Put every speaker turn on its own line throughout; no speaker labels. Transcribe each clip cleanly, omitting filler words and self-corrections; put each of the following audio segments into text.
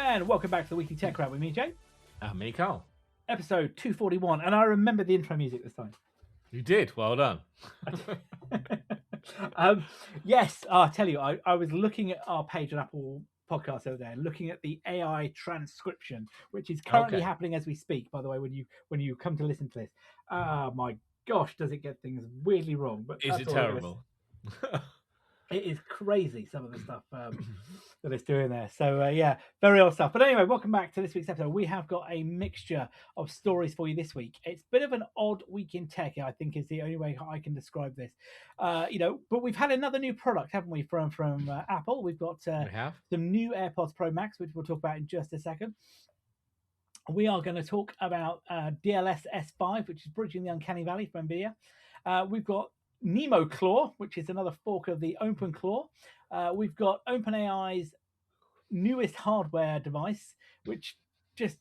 And welcome back to the Weekly Tech Wrap with me, Jay.
Me, Karl.
Episode 241. And I remember the intro music this time.
You did. Well done.
Yes, I'll tell you, I was looking at our page on Apple Podcasts over there, looking at the AI transcription, which is currently happening as we speak, by the way, when you come to listen to this. My gosh, does it get things weirdly wrong. But
is it terrible?
It is crazy, some of the stuff that it's doing there. So, yeah, very old stuff. But anyway, welcome back to this week's episode. We have got a mixture of stories for you this week. It's a bit of an odd week in tech, I think, is the only way I can describe this. But we've had another new product, haven't we, from Apple? We've got some new AirPods Pro Max, which we'll talk about in just a second. We are going to talk about DLSS 5, which is bridging the uncanny valley from Nvidia. We've got Nemo Claw, which is another fork of the OpenClaw. We've got OpenAI's newest hardware device, which just,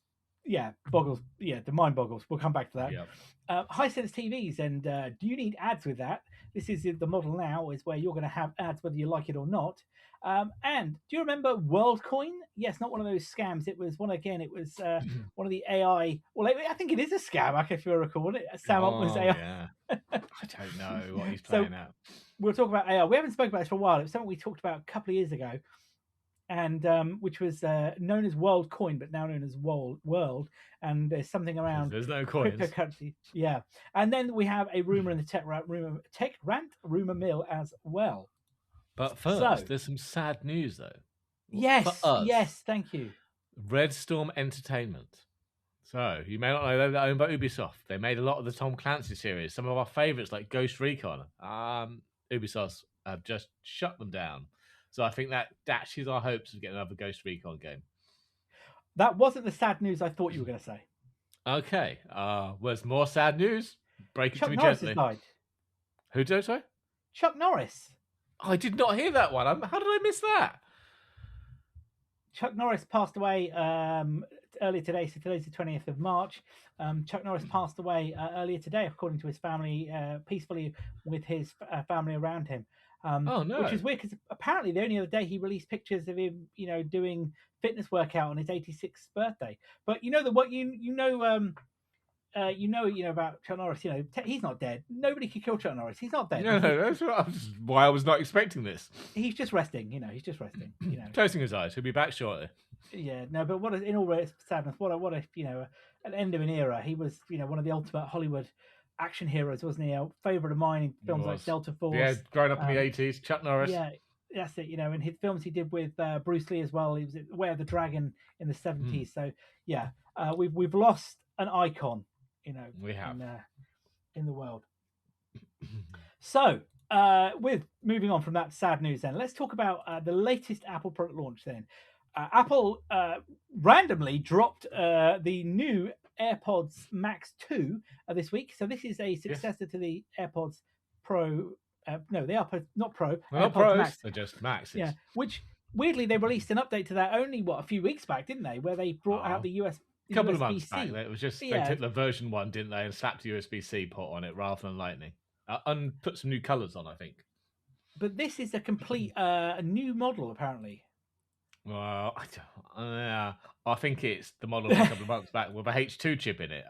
boggles. Yeah, the mind boggles. We'll come back to that. Yep. Hisense TVs, and do you need ads with that? This is the model now, is where you're going to have ads whether you like it or not. And do you remember WorldCoin? Yes, not one of those scams. It was one again. It was one of the AI. Well, I think it is a scam. If you recall it, Sam Altman's AI.
Yeah. I don't know what he's playing at.
We'll talk about AI. We haven't spoken about this for a while. It was something we talked about a couple of years ago, and which was known as WorldCoin, but now known as World. And there's something around.
There's no coins.
Cryptocurrency. Yeah, and then we have a rumor in the tech rant, rumor mill as well.
But first, there's some sad news, though.
Yes, yes, thank you.
Red Storm Entertainment. So, you may not know they're owned by Ubisoft. They made a lot of the Tom Clancy series. Some of our favourites, like Ghost Recon. Ubisoft have just shut them down. So I think that dashes our hopes of getting another Ghost Recon game.
That wasn't the sad news I thought you were going to say.
Okay. Was more sad news? Break it
Chuck
to me
Norris
gently.
Has died.
Who did, sorry?
Chuck Norris.
I did not hear that one. How did I miss that?
Chuck Norris passed away earlier today. So today's the 20th of March. Chuck Norris passed away earlier today, according to his family, peacefully with his family around him.
Oh, no.
Which is weird because apparently the only other day he released pictures of him, doing fitness workout on his 86th birthday. But about Chuck Norris. He's not dead. Nobody can kill Chuck Norris. He's not dead.
No, that's why I was not expecting this.
He's just resting. He's just resting.
Closing his eyes. He'll be back shortly.
Yeah, no, but in all sadness, what a an end of an era. He was one of the ultimate Hollywood action heroes, wasn't he? A favourite of mine in films like Delta Force.
Yeah, growing up in the 80s, Chuck Norris.
Yeah, that's it. And his films he did with Bruce Lee as well. He was at Way of the Dragon in the 70s. So yeah, we've lost an icon.
We have
in the world. So, with moving on from that sad news, then let's talk about the latest Apple product launch. Then, Apple randomly dropped the new AirPods Max 2 this week. So this is a successor to the AirPods Pro. No, the AirPods not Pro.
Well, AirPods Max. They're just Maxes.
Yeah, which weirdly they released an update to that only a few weeks back, didn't they? Where they brought out the USB.
A couple of months back, it was just they took the version 1, didn't they, and slapped a USB-C port on it rather than Lightning, and put some new colours on, I think.
But this is a complete new model, apparently.
Well, I think it's the model a couple of months back with a H2 chip in it.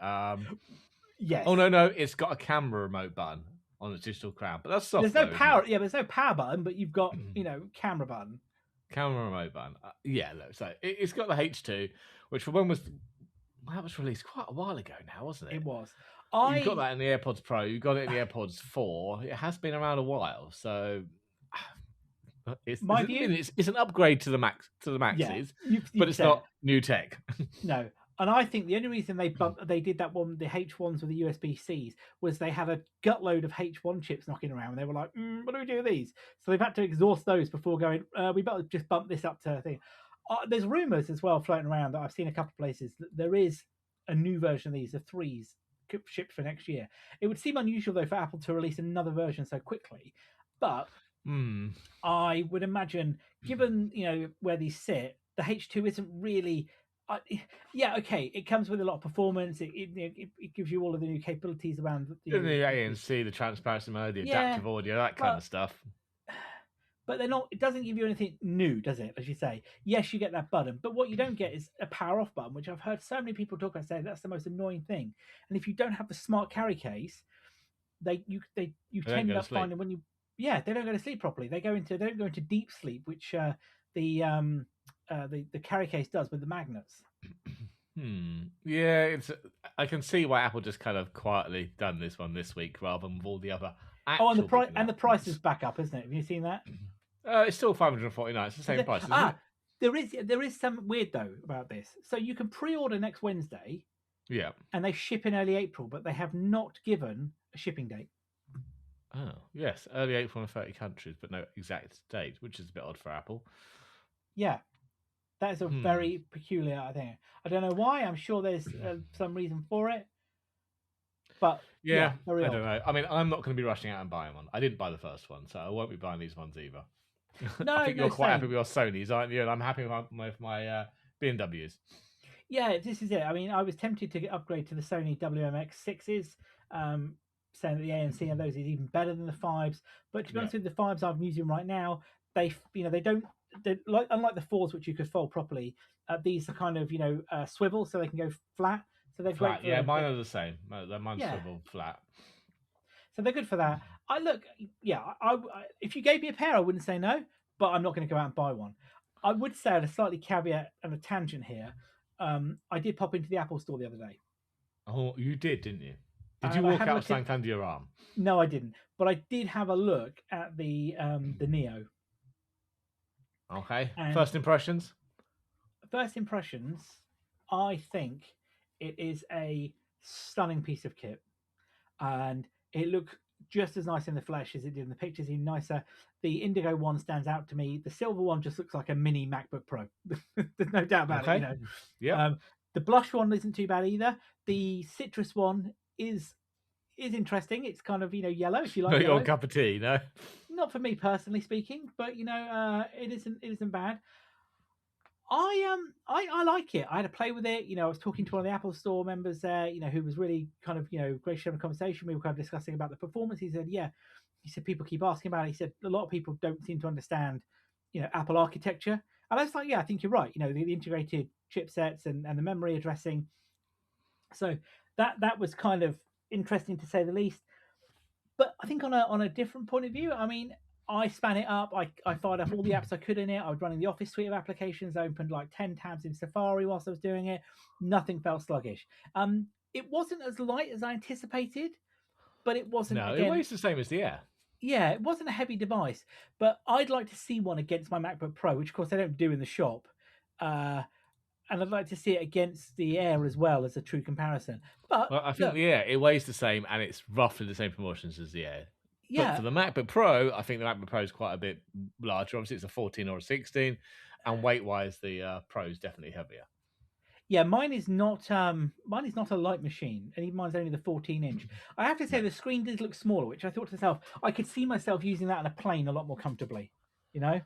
Yes.
Oh no, it's got a camera remote button on its digital crown, but that's software.
There's no power. Yeah, there's no power button, but you've got camera button.
Camera remote button. So it's got the H2, which for when was. That was released quite a while ago now, wasn't it?
It was.
You got that in the AirPods Pro. You got it in the AirPods 4. It has been around a while, so it's an upgrade to the Maxes, but it's not new tech.
No, and I think the only reason they did that one, the H1s with the USB-Cs, was they had a gutload of H1 chips knocking around, and they were like, "What do we do with these?" So they've had to exhaust those before going. We better just bump this up to a thing. There's rumours as well floating around that I've seen a couple of places that there is a new version of these, the 3s, shipped for next year. It would seem unusual, though, for Apple to release another version so quickly. But I would imagine, given where these sit, the H2 isn't really... it comes with a lot of performance. It gives you all of the new capabilities around...
The ANC, the transparency mode, the adaptive audio, that kind of stuff.
but they're not. It doesn't give you anything new, does it? As you say, yes, you get that button, but what you don't get is a power off button, which I've heard so many people talk about. Say that's the most annoying thing. And if you don't have the smart carry case, you
They don't
tend
go to
up
sleep.
finding when you they don't go to sleep properly. They don't go into deep sleep, which the carry case does with the magnets.
Yeah, I can see why Apple just kind of quietly done this one this week rather than with all the other
Oh,
actual big
and the price is
announcements.
back up, isn't it? Have you seen that?
It's still $549. It's the same price, isn't it?
There is some weird though about this. So you can pre-order next Wednesday,
Yeah.
and they ship in early April, but they have not given a shipping date.
Oh, yes. Early April in 30 countries, but no exact date, which is a bit odd for Apple.
Yeah, that is a very peculiar thing. I don't know why. I'm sure there's some reason for it. But
yeah
very
I
odd.
don't know. I mean, I'm not going to be rushing out and buying one. I didn't buy the first one, so I won't be buying these ones either.
No,
I think you're quite
same.
happy with your Sonys, aren't you? And I'm happy with my BMWs.
Yeah, this is it. I mean, I was tempted to upgrade to the Sony WMX6s, saying that the ANC of those is even better than the 5s. But to be honest with you, the 5s I'm using right now, they don't like, unlike the 4s which you could fold properly. These are kind of swivel, so they can go flat. So they're
Flat,
great. For
mine are the same. Mine's swivel flat.
So they're good for that. I if you gave me a pair, I wouldn't say no, but I'm not going to go out and buy one. I would say, at a slightly caveat and a tangent here, I did pop into the Apple store the other day.
Oh, you did, didn't you? Did you walk out something under your arm?
No, I didn't. But I did have a look at the Neo.
Okay.
And
first impressions,
I think it is a stunning piece of kit, and it looked just as nice in the flesh as it did in the pictures, even nicer. The indigo one stands out to me. The silver one just looks like a mini MacBook Pro. There's no doubt about it.
Yeah.
The blush one isn't too bad either. The citrus one is interesting. It's kind of yellow, if you like.
Not
yellow.
your cup of tea, no.
Not for me personally speaking, but it isn't bad. I like it. I had to play with it. I was talking to one of the Apple Store members there, who was really kind of, gracious in a conversation. We were kind of discussing about the performance. He said, people keep asking about it. He said a lot of people don't seem to understand, Apple architecture. And I was like, I think you're right. The integrated chipsets and the memory addressing. So that was kind of interesting to say the least. But I think on a different point of view, I mean, I span it up. I fired up all the apps I could in it. I was running the Office suite of applications. I opened like 10 tabs in Safari whilst I was doing it. Nothing felt sluggish. It wasn't as light as I anticipated, but it wasn't.
No, it weighs the same as the Air.
Yeah, it wasn't a heavy device, but I'd like to see one against my MacBook Pro, which of course I don't do in the shop. And I'd like to see it against the Air as well as a true comparison. But
I think the Air, it weighs the same and it's roughly the same proportions as the Air.
Yeah.
But for the MacBook Pro, I think the MacBook Pro is quite a bit larger. Obviously, it's a 14 or a 16, and weight-wise, the Pro is definitely heavier.
Yeah, mine is not a light machine, and even mine's only the 14-inch. I have to say the screen did look smaller, which I thought to myself, I could see myself using that on a plane a lot more comfortably.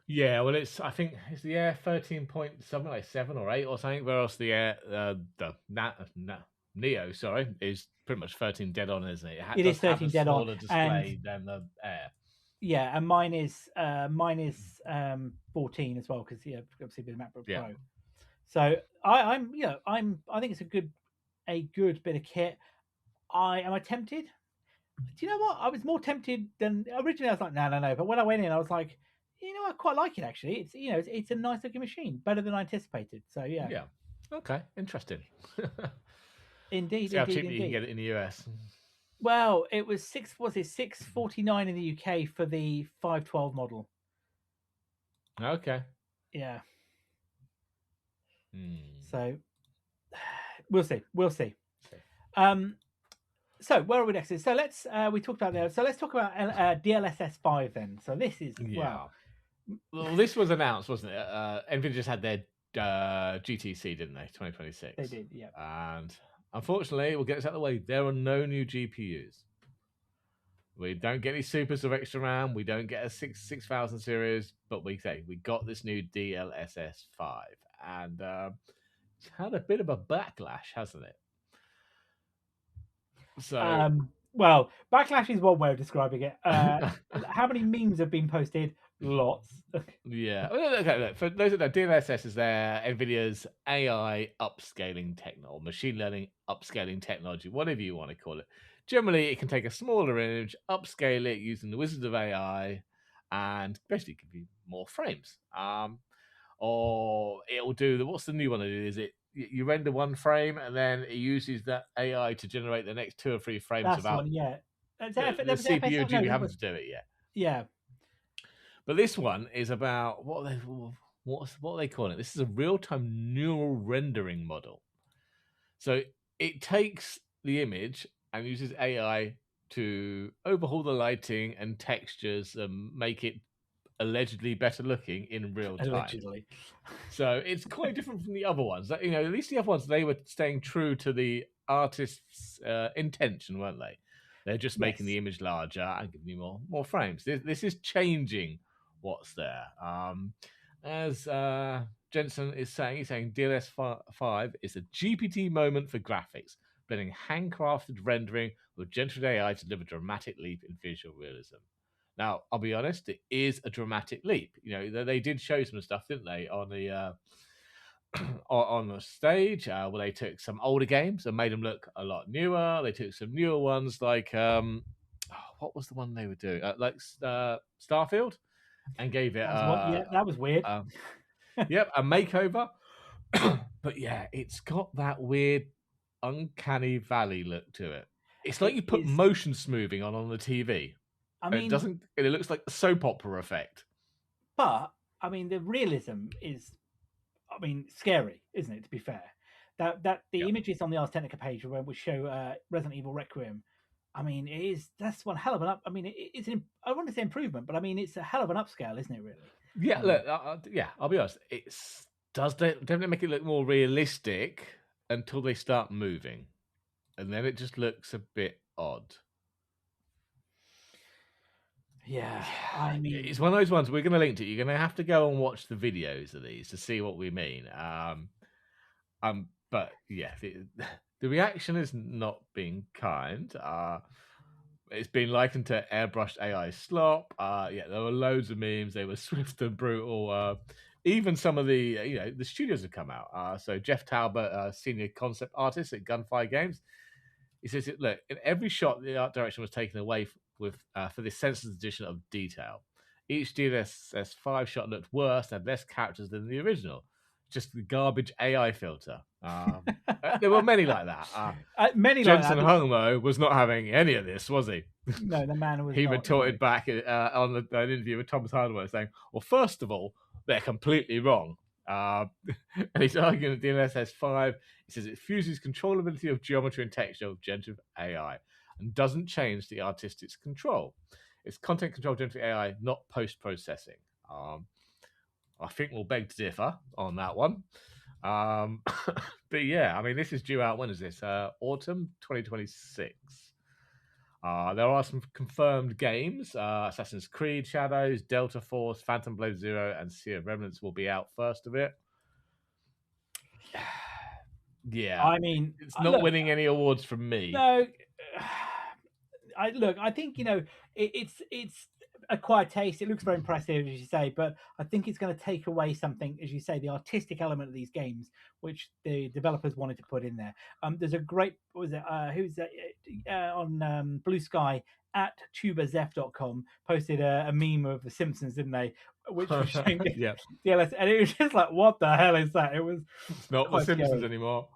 Yeah, well, I think it's the Air 13 point something like 7 or 8 or something. Whereas the Air Neo, is pretty much 13 dead on, isn't it?
It is 13 dead on.
Smaller display than the Air.
Yeah, and mine is 14 as well, because obviously with the MacBook Pro. So I think it's a good bit of kit. Am I tempted? Do you know what? I was more tempted than originally. I was like, no. But when I went in, I was like, I quite like it actually. It's it's a nice looking machine, better than I anticipated. So yeah.
Yeah. Okay. Interesting.
Indeed.
See how cheaply you can get it in the US.
Well, it was $649 in the UK for the 512 model.
Okay.
Yeah. So we'll see. So where are we next? So let's we talked about there. So let's talk about DLSS 5 then. So this is
Well, this was announced, wasn't it? Nvidia just had their GTC, didn't they? 2026.
They did, yeah.
And unfortunately, we'll get this out of the way. There are no new GPUs. We don't get any supers of extra RAM. We don't get a 6000 series, but we got this new DLSS 5, and it's had a bit of a backlash, hasn't it? So
Well, backlash is one way of describing it. How many memes have been posted? Lots.
Yeah. Okay, look, for those that know, DLSS is their Nvidia's AI upscaling technology, machine learning upscaling technology, whatever you want to call it. Generally, it can take a smaller image, upscale it using the wizard of AI, and basically give you more frames. Or it'll do what's the new one? Is it you render one frame and then it uses that AI to generate the next 2 or 3 frames
That's the
without
one. Yeah.
the
That was
CPU or
FSR. No,
GPU
that
having
was
to do it yet.
yeah.
But this one is about what are they calling it? This is a real-time neural rendering model. So it takes the image and uses AI to overhaul the lighting and textures and make it allegedly better looking in real time.
Allegedly.
So it's quite different from the other ones. You know, at least the other ones, they were staying true to the artist's intention, weren't they? They're just making
Yes.
the image larger and giving you more frames. This is changing what's there. As Jensen is saying, he's saying DLS5 is a GPT moment for graphics, blending handcrafted rendering with generative AI to deliver a dramatic leap in visual realism. Now, I'll be honest, it is a dramatic leap. You know, they did show some stuff, didn't they, on the on the stage, where they took some older games and made them look a lot newer. They took some newer ones, like what was the one they were doing, Starfield, and gave it
That was one. Yeah, that was weird.
yep, a makeover. But yeah, it's got that weird, uncanny valley look to it. It's like
It
you put
is.
motion smoothing on the TV.
I
It
mean,
doesn't. It looks like a soap opera effect.
but I mean, the realism is, I mean, scary, isn't it? To be fair, that the
Yep.
images on the Ars Technica page where we show Resident Evil Requiem. I mean, that's one hell of an up. I mean, it's an. I want to say improvement, but I mean, it's a hell of an upscale, isn't it? Really.
Yeah. Look. Yeah. I'll be honest. It's definitely make it look more realistic until they start moving, and then it just looks a bit odd.
Yeah, I mean,
It's one of those ones we're going to link to. You're going to have to go and watch the videos of these to see what we mean. But yeah, the reaction is not being kind. It's been likened to airbrushed AI slop. Yeah, there were loads of memes. They were swift and brutal. Even some of the the studios have come out. So Jeff Talbot, senior concept artist at Gunfire Games, he says, "Look, in every shot, the art direction was taken away for this senseless addition of detail. Each DLSS5 shot looked worse and had less characters than the original. Just the garbage AI filter." There were many like that.
many
Jensen
like that.
Homo was not having any of this, was he?
No, the man was.
He
not,
retorted
no.
back on an interview with Thomas Hardaway saying, "Well, first of all, they're completely wrong." And he's arguing that DLSS 5, he says it fuses controllability of geometry and texture with generative AI and doesn't change the artistic's control. It's content control generative AI, not post-processing. I think we'll beg to differ on that one. But yeah, I mean, this is due out, when is this? Autumn 2026. There are some confirmed games. Assassin's Creed Shadows, Delta Force, Phantom Blade Zero, and Sea of Remnants will be out first of it. Yeah,
I mean,
it's not winning any awards from me.
No, I think it's acquired taste. It looks very impressive, as you say, but I think it's going to take away something, as you say, the artistic element of these games, which the developers wanted to put in there. There's a great, what was it? Who's that on Blue Sky at tubazef.com posted a meme of The Simpsons, didn't they? Which was showing
Yeah,
DLS, and it was just like, what the hell is that? It was.
it's not The Simpsons anymore.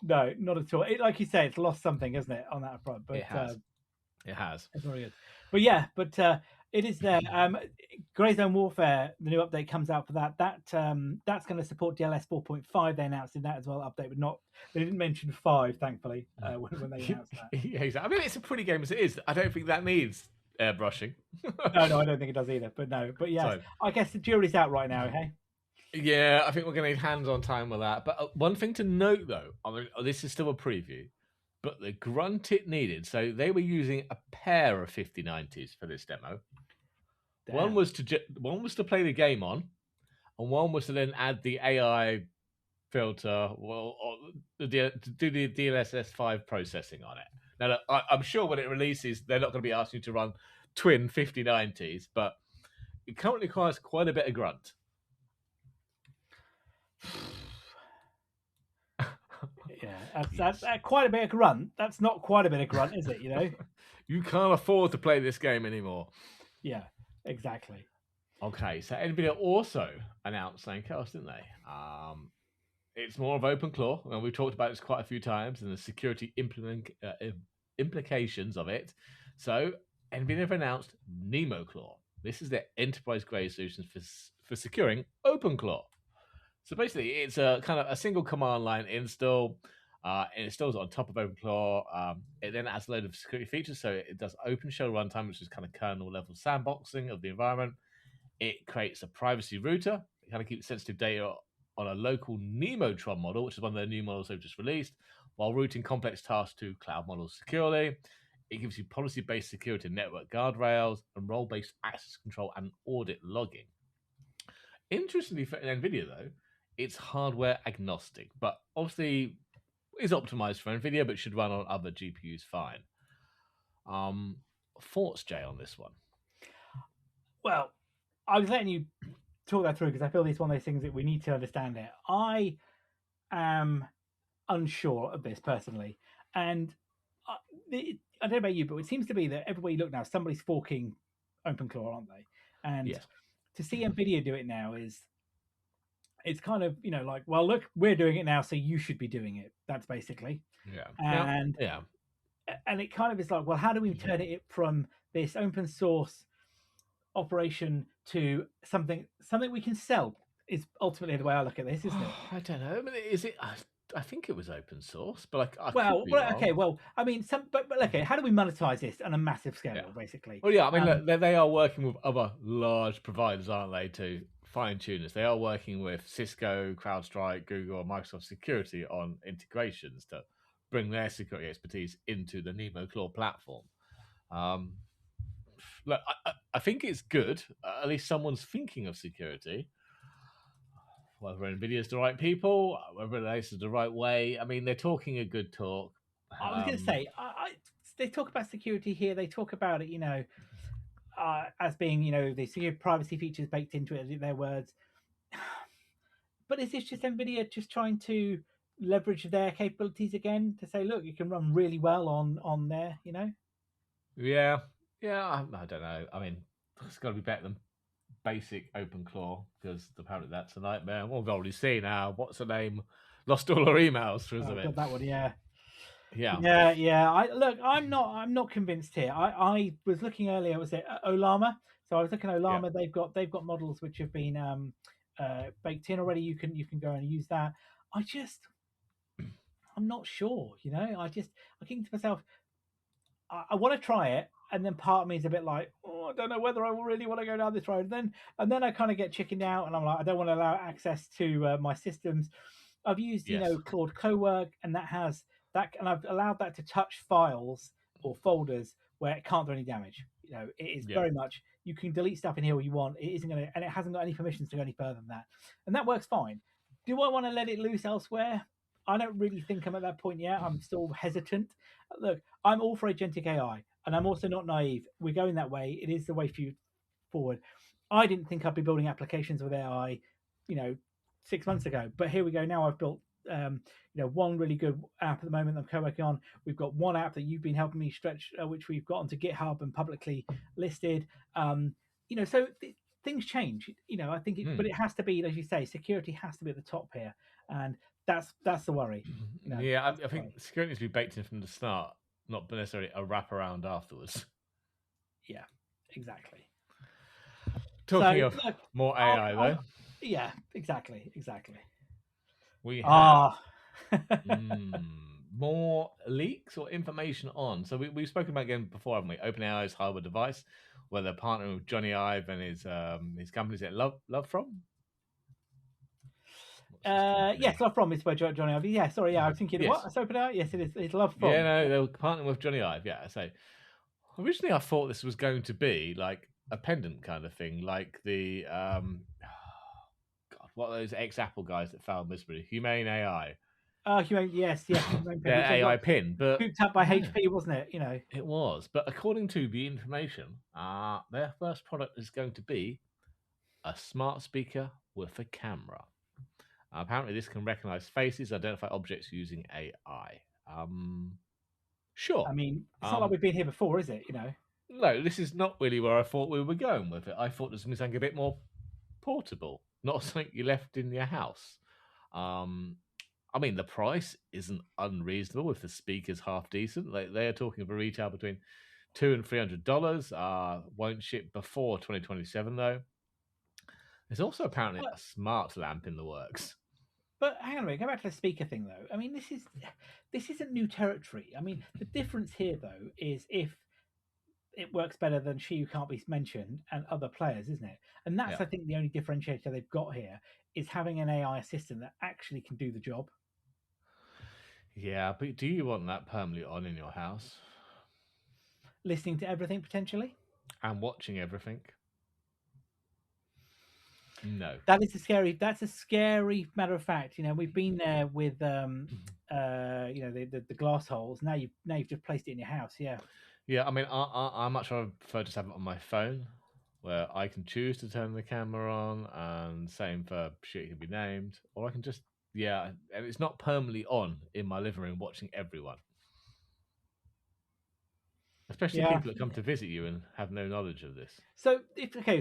No, not at all. Like you say, it's lost something, hasn't it, on that front? But
it has. It has.
It's very good. But yeah, it is there. Grey Zone Warfare, the new update comes out for that. That's going to support DLS 4.5. They announced in that as well, update, but they didn't mention 5, thankfully, when they announced that.
Yeah, exactly. I mean, it's a pretty game as it is. I don't think that needs airbrushing.
No, I don't think it does either. But no, but yeah, I guess the jury's out right now. Hey.
Yeah, I think we're going to need hands-on time with that. But one thing to note, though, I mean, this is still a preview, but the grunt it needed. So they were using a pair of 5090s for this demo. Damn. One was to play the game on, and one was to then add the AI filter, to do the DLSS 5 processing on it. Now, look, I'm sure when it releases, they're not going to be asking you to run twin 5090s, but it currently requires quite a bit of grunt.
Yeah, that's quite a bit of grunt. That's not quite a bit of grunt, is it? You know?
You can't afford to play this game anymore.
Yeah, exactly.
Okay, so Nvidia also announced something else, didn't they? It's more of OpenClaw, and we've talked about this quite a few times, and the security implications of it. So Nvidia have announced NemoClaw. This is their enterprise-grade solution for securing OpenClaw. So basically, it's a kind of a single command line install. It installs it on top of OpenClaw. It then adds a load of security features. So it does OpenShell runtime, which is kind of kernel level sandboxing of the environment. It creates a privacy router. It kind of keeps sensitive data on a local Nemotron model, which is one of the new models they've just released, while routing complex tasks to cloud models securely. It gives you policy-based security network guardrails and role-based access control and audit logging. Interestingly for Nvidia, though, it's hardware agnostic, but obviously is optimized for Nvidia, but should run on other GPUs fine. Thoughts, Jay, on this one?
Well, I was letting you talk that through because I feel it's one of those things that we need to understand it. I am unsure of this personally, and I don't know about you, but it seems to be that everywhere you look now, somebody's forking OpenClaw, aren't they? And
Yeah.
to see Nvidia do it now it's kind of, you know, like, well, look, we're doing it now, so you should be doing it. That's basically.
Yeah.
And
yeah.
And it kind of is like, well, how do we turn it from this open source operation to something we can sell? Is ultimately the way I look at this, isn't it?
I don't know. I mean, is it? I think it was open source, but I
Well,
could be wrong.
okay. Well, I mean, but okay. How do we monetize this on a massive scale,
Yeah.
basically?
Well, yeah. I mean, look, they are working with other large providers, aren't they, to fine tune this? They are working with Cisco, CrowdStrike, Google, and Microsoft Security on integrations to bring their security expertise into the NemoClaw platform. Look, I think it's good. At least someone's thinking of security. Whether Nvidia's the right people, whether this is the right way. I mean, they're talking a good talk.
I was going to say, they talk about security here. They talk about it, you know, as being, you know, the secure privacy features baked into it. Their words. But is this just Nvidia just trying to leverage their capabilities again to say, look, you can run really well on there, you know?
Yeah, I don't know. I mean, it's got to be better than basic OpenClaw because apparently that's a nightmare. We've already seen what's her name lost all her emails through
God, that one, yeah. I'm not convinced here. I was looking earlier. Was it Olama? So I was looking at Olama.
Yeah.
They've got models which have been baked in already. You can go and use that. I'm not sure. You know, I think to myself, I want to try it, and then part of me is a bit like, oh, I don't know whether I really want to go down this road. And then I kind of get chickened out, and I'm like, I don't want to allow access to my systems. I've used, you know, Claude Cowork, and that has that, and I've allowed that to touch files or folders where it can't do any damage. You know, it is very much, you can delete stuff in here you want. It isn't going to, and it hasn't got any permissions to go any further than that, and that works fine. Do I want to let it loose elsewhere? I don't really think I'm at that point yet. I'm still hesitant. Look, I'm all for agentic AI, and I'm also not naive. We're going that way. It is the way forward. I didn't think I'd be building applications with AI, you know, 6 months ago, but here we go. Now I've built, you know, one really good app at the moment I'm co-working on. We've got one app that you've been helping me stretch, which we've got onto GitHub and publicly listed. You know, so things change. You know, I think, but it has to be, as you say, security has to be at the top here, and that's the worry. You know,
yeah, I think security needs to be baked in from the start, not necessarily a wraparound afterwards.
Yeah, exactly.
Talking of more AI, though.
Yeah, exactly.
We have more leaks or information on. So we've spoken about again before, haven't we? OpenAI's hardware device, where they're partnering with Johnny Ive and his companies at Love From.
Yes, Love From is where Johnny Ive. Yeah, sorry, yeah, I was thinking what? It's OpenAI. Yes, it is. It's Love From.
Yeah, no, they were partnering with Johnny Ive. Yeah, so originally I thought this was going to be like a pendant kind of thing, like the God, what are those ex-Apple guys that found miserably? Humane AI.
Oh, yes, humane pin,
Their
which they
AI
got
pin, but
cooped up by
yeah,
HP, wasn't it? You know.
it was. But according to the information, their first product is going to be a smart speaker with a camera. Apparently, this can recognize faces, identify objects using AI. Sure.
I mean, it's not like
Um,
we've been here before, is it? You know.
no, this is not really where I thought we were going with it. I thought this was something a bit more portable, not something you left in your house. Um, I mean, the price isn't unreasonable if the speaker's half decent. They are talking of a retail between $200 and $300. Won't ship before 2027 though. There's also apparently a smart lamp in the works.
But hang on a minute, go back to the speaker thing though. I mean, this isn't new territory. I mean, the difference here though is if it works better than She Who Can't Be Mentioned and other players, isn't it? And that's
Yeah.
I think the only differentiator they've got here is having an AI assistant that actually can do the job.
Yeah, but do you want that permanently on in your house
Listening to everything potentially.
and watching everything? No.
That's a scary matter of fact. You know, we've been there with the glass holes. Now you've just placed it in your house. Yeah.
Yeah, I mean, I much rather prefer to have it on my phone, where I can choose to turn the camera on, and same for shit can be named, or I can just and it's not permanently on in my living room watching everyone, especially
Yeah.
people that come to visit you and have no knowledge of this.
So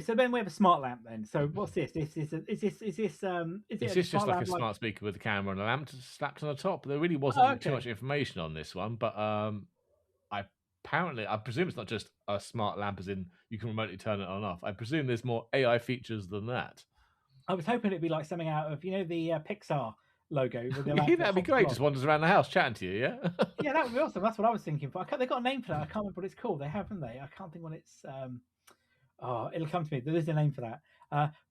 so then we have a smart lamp then. So what's this? Is this
Just like a smart speaker with a camera and a lamp slapped on the top. There really wasn't too much information on this one, but I presume it's not just a smart lamp as in you can remotely turn it on and off. I presume there's more AI features than that.
I was hoping it'd be like something out of the Pixar logo. With the
Yeah, that'd be great. Just wanders around the house chatting to you, yeah?
Yeah, that would be awesome. That's what I was thinking. But they've got a name for that. I can't remember what it's called. They haven't they? I can't think what it's. It'll come to me. There is a name for that.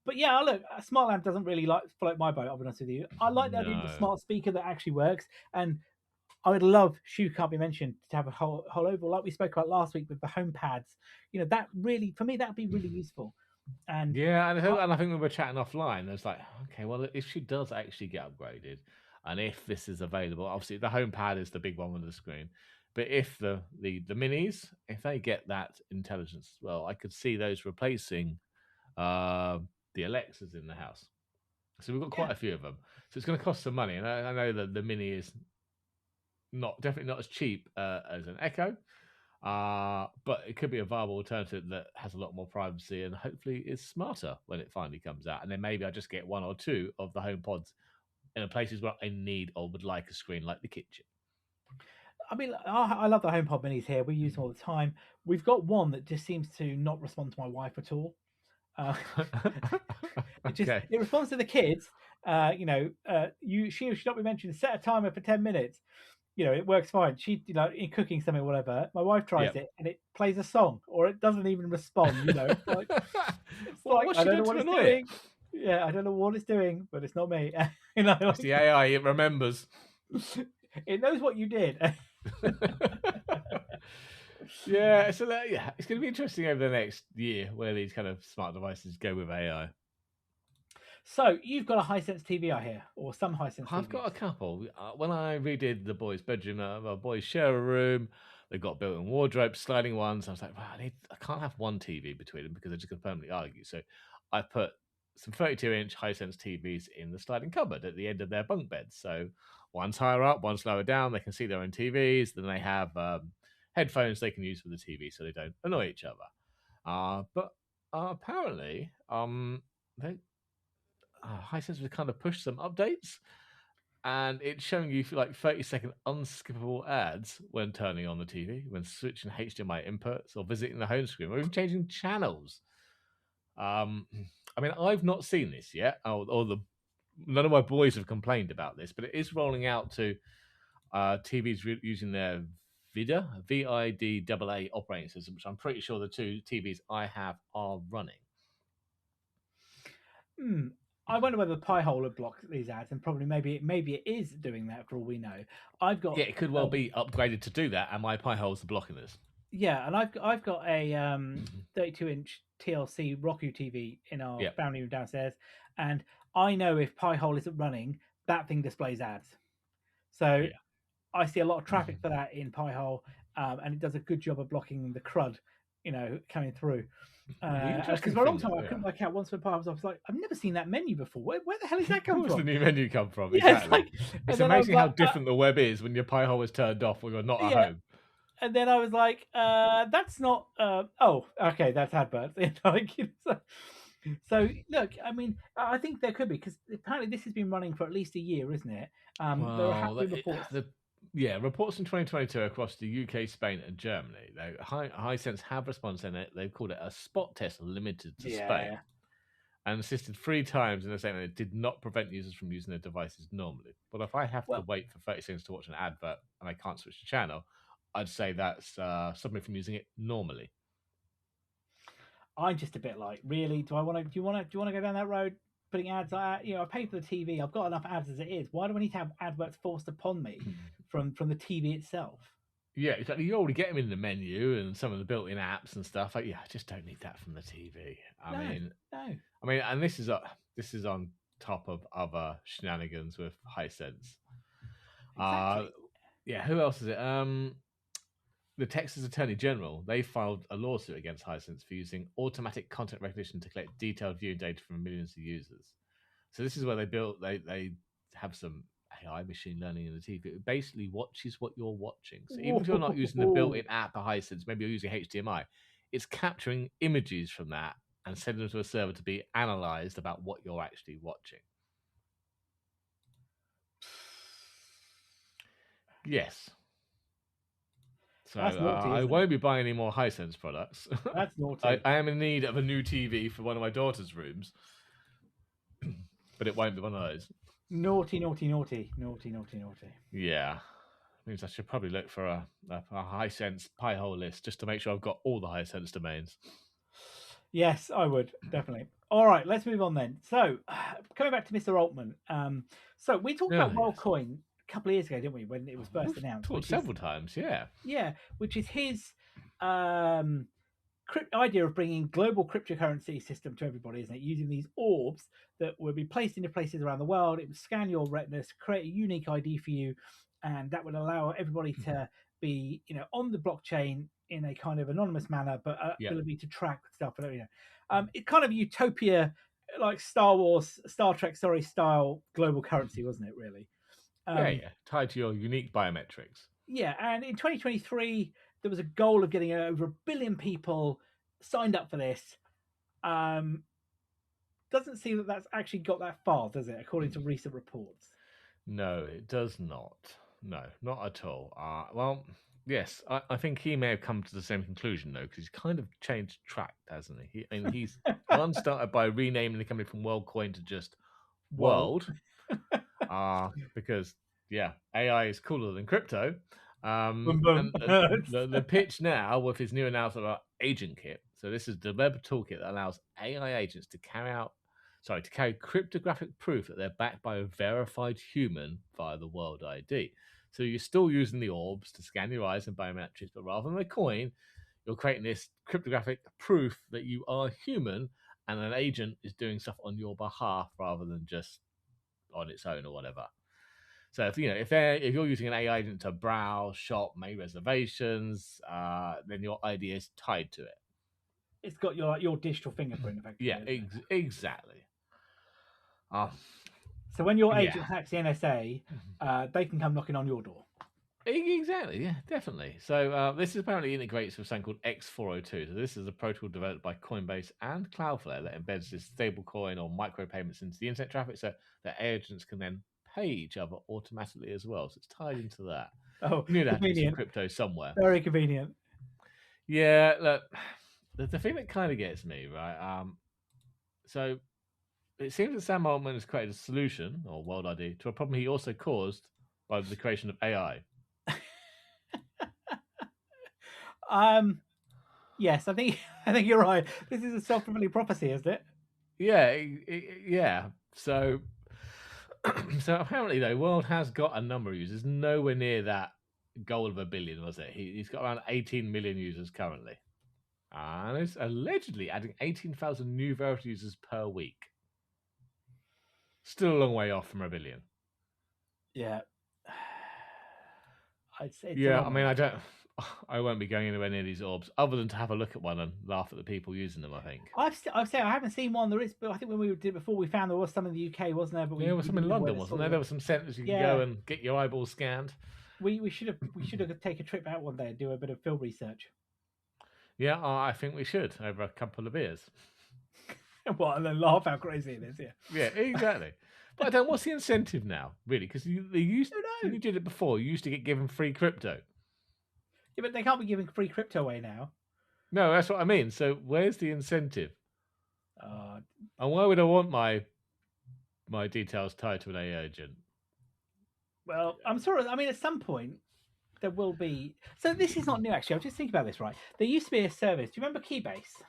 But yeah, look, a smart lamp doesn't really float my boat. I'll be honest with you. I like the idea of a smart speaker that actually works, and I would love Shoe Can't Be Mentioned to have a whole oval like we spoke about last week with the home pads. You know, that really for me that'd be really useful. And
yeah, and I think we were chatting offline. It's like, okay, well, if she does actually get upgraded, and if this is available, obviously the home pad is the big one on the screen. But if the minis, if they get that intelligence as well, I could see those replacing the Alexas in the house. So we've got quite a few of them. So it's going to cost some money, and I know that the mini is definitely not as cheap as an Echo. But it could be a viable alternative that has a lot more privacy and hopefully is smarter when it finally comes out. And then maybe I just get one or two of the HomePods in the places where I need or would like a screen, like the kitchen.
I mean, I love the HomePod minis here. We use them all the time. We've got one that just seems to not respond to my wife at all. It responds to the kids. She should not be mentioned. Set a timer for 10 minutes. It works fine. She, in cooking something or whatever. My wife tries it and it plays a song, or it doesn't even respond.
What's
I don't know
what
it's doing. Yeah, I don't know what it's doing, but it's not me.
It's the AI. It remembers.
It knows what you did.
It's going to be interesting over the next year where these kind of smart devices go with AI.
So you've got a Hisense TV, I hear, or some Hisense.
I've got a couple. When I redid the boys' bedroom, my boys share a room. They've got built-in wardrobes, sliding ones. I was like, I can't have one TV between them because they're just going to permanently argue. So I put some 32-inch Hisense TVs in the sliding cupboard at the end of their bunk beds. So one's higher up, one's lower down. They can see their own TVs. Then they have headphones they can use for the TV so they don't annoy each other. But apparently, Hisense has kind of pushed some updates, and it's showing you like 30-second unskippable ads when turning on the TV, when switching HDMI inputs, or visiting the home screen, or even changing channels. I mean, I've not seen this yet, none of my boys have complained about this, but it is rolling out to TVs using their VIDAA operating system, which I'm pretty sure the two TVs I have are running.
I wonder whether the pie hole would block these ads, and probably maybe it is doing that for all we know.
It could well be upgraded to do that, and my pie holes are blocking this.
Yeah, and I've got a 32-inch TLC Roku TV in our family room downstairs, and I know if pie hole isn't running, that thing displays ads. So
Yeah.
I see a lot of traffic for that in Pi-hole, and it does a good job of blocking the crud, coming through.
The
Because
interesting
for a long
thing,
time I couldn't work out once when Pi-hole, I was like, I've never seen that menu before. Where the hell has that come
where's the
from?
new menu come from?
Yeah,
Exactly.
and
It's
then I was
amazing how
like,
different the web is when your Pi-hole is turned off or you're not at
yeah,
home.
and then I was like, that's not. Oh, okay, that's adverts. So look, I mean, I think there could be, because apparently this has been running for at least a year, isn't it? There have
Well,
been reports.
reports in 2022 across the UK, Spain, and Germany. Hisense have responded saying that they've called it a spot test limited to Spain,
Yeah.
and insisted 3 times in the statement it did not prevent users from using their devices normally. But if I have to
Well,
wait for 30 seconds to watch an advert and I can't switch the channel, I'd say that's stopping me from using it normally.
I'm just a bit like, really? Do you want to go down that road? Putting ads, I pay for the TV. I've got enough ads as it is. Why do I need to have adverts forced upon me from the TV itself?
Yeah, exactly. You already get them in the menu and some of the built-in apps and stuff. Like, yeah, I just don't need that from the TV.
No.
I mean, and this is on top of other shenanigans with Hisense.
Exactly.
Yeah, who else is it? The Texas Attorney General, they filed a lawsuit against Hisense for using automatic content recognition to collect detailed viewing data from millions of users. So this is where they have some AI machine learning in the TV. It basically watches what you're watching. So even if you're not using the built-in app for Hisense, maybe you're using HDMI, it's capturing images from that and sending them to a server to be analyzed about what you're actually watching. Yes. So
That's naughty,
I
isn't
won't
it?
be buying any more Hisense products.
That's naughty.
I am in need of a new TV for one of my daughter's rooms, but it won't be one of those.
Naughty, naughty, naughty, naughty, naughty, naughty.
Yeah. Means I should probably look for a Hisense Pi-hole list just to make sure I've got all the Hisense domains.
Yes, I would, definitely. All right, let's move on then. So, coming back to Mr. Altman. So we talked about WorldCoin a couple of years ago, didn't we, when it was first announced?
Talked several times, yeah.
Yeah, which is his idea of bringing global cryptocurrency system to everybody, isn't it? Using these orbs that would be placed into places around the world. It would scan your retinas, create a unique ID for you, and that would allow everybody to be, on the blockchain in a kind of anonymous manner, but ability to track stuff. It's kind of utopia, like Star Trek, style global currency, wasn't it? Really?
Tied to your unique biometrics.
Yeah, and in 2023, there was a goal of getting over 1 billion people signed up for this. Doesn't seem that that's actually got that far, does it? According to recent reports.
No, it does not. No, not at all. Well, yes, I think he may have come to the same conclusion though, because he's kind of changed track, hasn't he? He's one started by renaming the company from WorldCoin to just World, because AI is cooler than crypto.
Boom, boom.
And the pitch now with his new announcement about Agent Kit. So this is the developer toolkit that allows AI agents to carry cryptographic proof that they're backed by a verified human via the World ID. So you're still using the orbs to scan your eyes and biometrics, but rather than a coin, you're creating this cryptographic proof that you are human and an agent is doing stuff on your behalf rather than just on its own or whatever. So if you're using an AI agent to browse, shop, make reservations, then your ID is tied to it.
It's got your digital fingerprint, effectively.
Yeah, exactly.
So when your agent hacks the NSA, they can come knocking on your door.
Exactly, yeah, definitely. So this apparently integrates with something called X402. So this is a protocol developed by Coinbase and Cloudflare that embeds this stablecoin or micropayments into the internet traffic, so that agents can then pay each other automatically as well. So it's tied into that.
Oh,
you knew that
convenient.
some crypto somewhere.
Very convenient.
Yeah, look, the thing that kind of gets me, right? So it seems that Sam Altman has created a solution, or World ID, to a problem he also caused by the creation of AI.
Yes, I think you're right. This is a self-fulfilling prophecy, isn't it?
Yeah. So apparently, though, World has got a number of users, nowhere near that goal of 1 billion, was it? He's got around 18 million users currently, and it's allegedly adding 18,000 new verified users per week. Still a long way off from 1 billion.
Yeah. It's a
Yeah,
long
I mean,
way.
I don't. I won't be going anywhere near these orbs, other than to have a look at one and laugh at the people using them. I think.
I've said I haven't seen one. There is, but I think when we did it before, we found there was some in the UK, wasn't there? But
Yeah, there was
we
some in
didn't know where
London,
to
wasn't
sort
there?
them.
There were some centres you could
Yeah,
go and get your eyeballs scanned.
we should have take a trip out one day and do a bit of field research.
Yeah, I think we should over a couple of beers.
What, and then laugh how crazy it is. Yeah.
Yeah, exactly. But I don't. What's the incentive now, really? Because they used
Who
when you
knows?
did it before, you used to get given free crypto.
Yeah, but they can't be giving free crypto away now.
No, that's what I mean. So where's the incentive?
Uh,
And why would I want my details tied to an AI agent?
well, I'm sorry. I mean, at some point there will be. So this is not new, actually. I'm just thinking about this. Right, there used to be a service. Do you remember Keybase?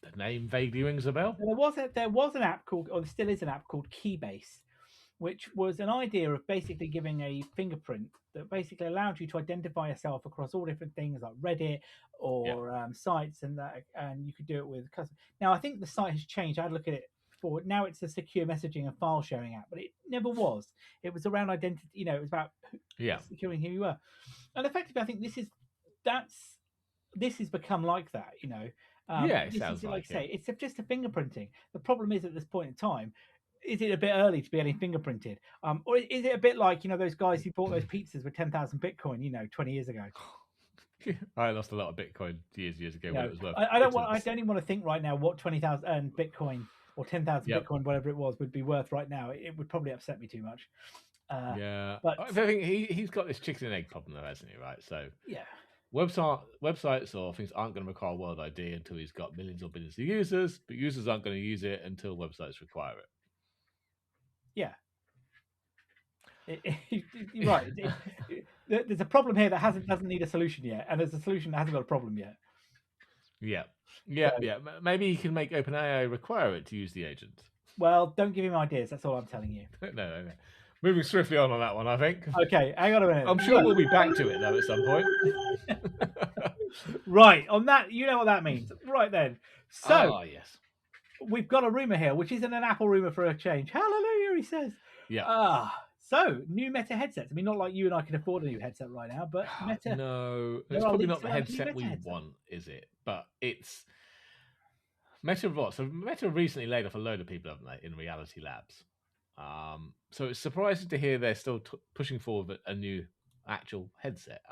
The name vaguely rings a bell.
There was an app called, or there still is an app called Keybase, which was an idea of basically giving a fingerprint that basically allowed you to identify yourself across all different things like Reddit
Yeah.
or sites, and you could do it with custom. Now I think the site has changed. I had a look at it before. Now it's a secure messaging and file sharing app, but it never was. It was around identity. It was about
Yeah.
securing who you were, and effectively, I think this has become like that.
Yeah, it
This
sounds
is
like
I say,
it.
it's just a fingerprinting. The problem is at this point in time, is it a bit early to be getting fingerprinted? Or is it a bit like, those guys who bought those pizzas with 10,000 Bitcoin, 20 years ago?
I lost a lot of Bitcoin years ago when it was worth.
I don't even want to think right now what 20,000 Bitcoin or 10,000
Yep.
Bitcoin, whatever it was, would be worth right now. It would probably upset me too much.
Yeah,
but
I think he's got this chicken and egg problem though, hasn't he? Right, so
yeah,
websites or things aren't going to require World ID until he's got millions or billions of users, but users aren't going to use it until websites require it.
yeah. You're right. There's a problem here that doesn't need a solution yet, and there's a solution that hasn't got a problem yet.
Yeah.
So,
Maybe he can make OpenAI require it to use the agent.
well, don't give him ideas. That's all I'm telling you.
No. Moving swiftly on that one, I think.
Okay, hang on a minute.
I'm sure we'll be back to it though at some point.
Right, on that, you know what that means. Right then. So,
yes.
we've got a rumor here, which isn't an Apple rumor for a change. Hallelujah, he says.
Yeah.
So, new Meta headsets. I mean, not like you and I can afford a new headset right now, but Meta.
No,
there
it's
are
probably
leaks
not the
around new
headset
Meta
we
headsets.
want, is it? But it's Meta. What? So Meta recently laid off a load of people, haven't they, in Reality Labs? So it's surprising to hear they're still pushing forward a new actual headset.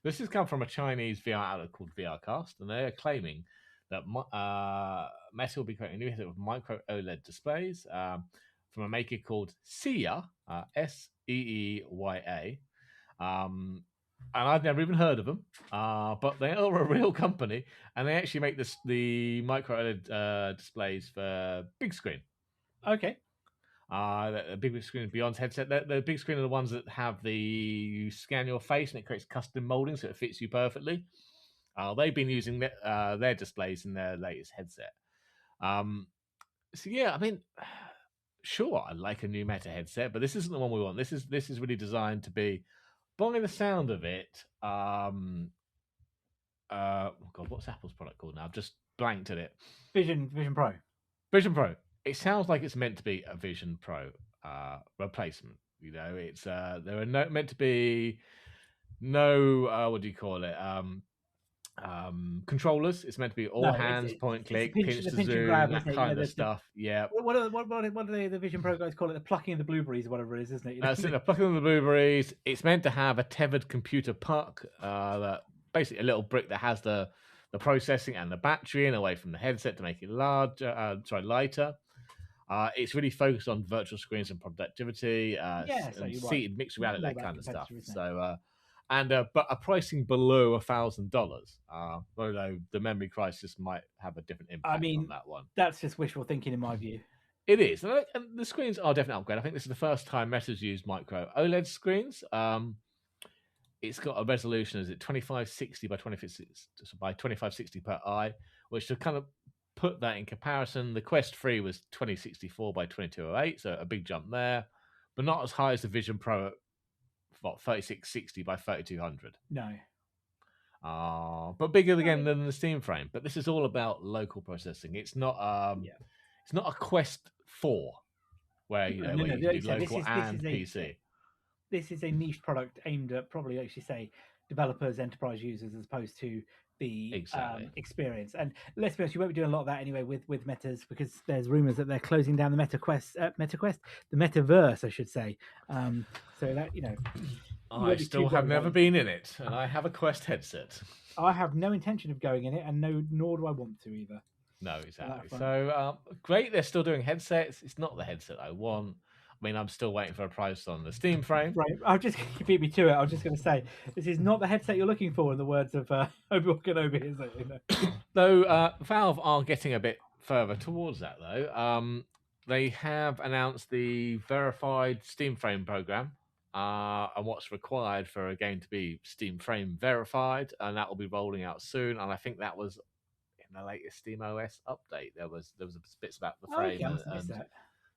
This has come from a Chinese VR outlet called VRcast, and they are claiming that Meta will be creating a new headset with micro OLED displays from a maker called Seeya, Seeya. And I've never even heard of them, but they are a real company, and they actually make the micro OLED displays for big screen.
Okay.
The big screen beyond headset. The big screen are the ones that have you scan your face and it creates custom molding so it fits you perfectly. They've been using their displays in their latest headset. So yeah, I mean, sure, I'd like a new Meta headset, but this isn't the one we want. This is really designed to be, by the sound of it, oh God, what's Apple's product called now? I've just blanked at it.
Vision Pro.
Vision Pro. It sounds like it's meant to be a Vision Pro replacement. It's there are meant to be no what do you call it? Controllers. It's meant to be all hands, point, click, pinch to zoom, that kind of stuff. Yeah.
What do the Vision Pro guys call it? The plucking of the blueberries or whatever it is, isn't it?
That's it. The plucking of the blueberries. It's meant to have a tethered computer puck, that basically a little brick that has the processing and the battery in away from the headset to make it lighter. It's really focused on virtual screens and productivity, seated mixed reality, that kind of stuff. So, but a pricing below $1,000. Although the memory crisis might have a different impact on that one.
That's just wishful thinking, in my view.
It is, and the screens are definitely upgrade. I think this is the first time Meta's used micro OLED screens. It's got a resolution, is it 2560 by 2560 per eye, which to kind of put that in comparison, the Quest 3 was 2064 by 2208, so a big jump there, but not as high as the Vision Pro at 3660 by 3200.
No.
But bigger again than the Steam frame. But this is all about local processing. It's not it's not a Quest 4 where you can do local and PC.
this is a niche product aimed at probably, as you say, developers, enterprise users, as opposed to the
Exactly.
experience. And let's be honest, you won't be doing a lot of that anyway with Metas, because there's rumors that they're closing down the the Metaverse, I should say. So that
I still have never been in it, and I have a Quest headset.
I have no intention of going in it, and nor do I want to either.
No, exactly. So great, they're still doing headsets. It's not the headset I want. I mean, I'm still waiting for a price on the Steam frame.
Right, I'll just beat me to it. I was just going to say, this is not the headset you're looking for, in the words of Obi-Wan Kenobi, is it?
Though Valve are getting a bit further towards that, though. They have announced the verified Steam frame program and what's required for a game to be Steam frame verified, and that will be rolling out soon. And I think that was in the latest Steam OS update. There was bits about the frame and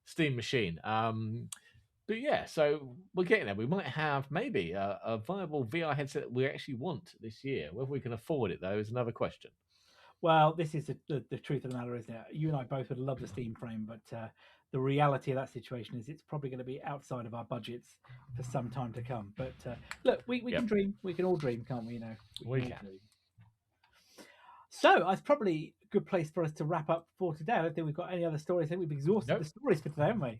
Steam Machine. But yeah, so we're getting there. We might have maybe a viable VR headset that we actually want this year. Whether we can afford it, though, is another question.
Well, this is the truth of the matter, isn't it? You and I both would love the Steam frame, but the reality of that situation is it's probably going to be outside of our budgets for some time to come. But look, we can dream. We can all dream, can't we?
We can.
Dream. So that's probably a good place for us to wrap up for today. I don't think we've got any other stories. I think we've exhausted the stories for today, haven't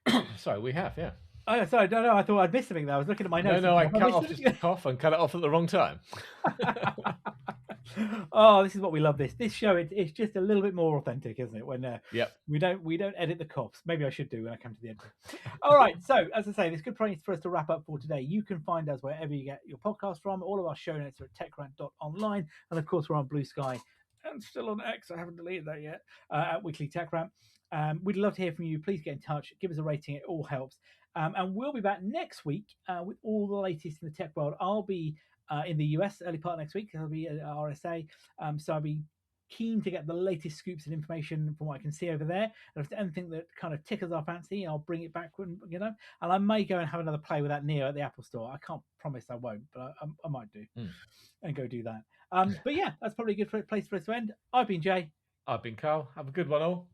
we?
Sorry, we have, yeah.
Oh, sorry, no, I thought I'd missed something there. I was looking at my notes.
No, I cut off just to cough and cut it off at the wrong time.
Oh, this is what we love. This show, it's just a little bit more authentic, isn't it? When we don't edit the coughs. Maybe I should do when I come to the end. All right. So as I say, this is a good point for us to wrap up for today. You can find us wherever you get your podcast from. All of our show notes are at techrant.online, and of course we're on Blue Sky and still on X. I haven't deleted that yet. At Weekly Tech Rant. We'd love to hear from you. Please get in touch. Give us a rating. It all helps. And we'll be back next week with all the latest in the tech world. I'll be in the US early part of next week. I'll be at RSA. So I'll be keen to get the latest scoops and information from what I can see over there. And if there's anything that kind of tickles our fancy, I'll bring it back, and I may go and have another play with that Neo at the Apple Store. I can't promise I won't, but I might do and go do that. But yeah, that's probably a good place for us to end. I've been Jay.
I've been Karl. Have a good one all.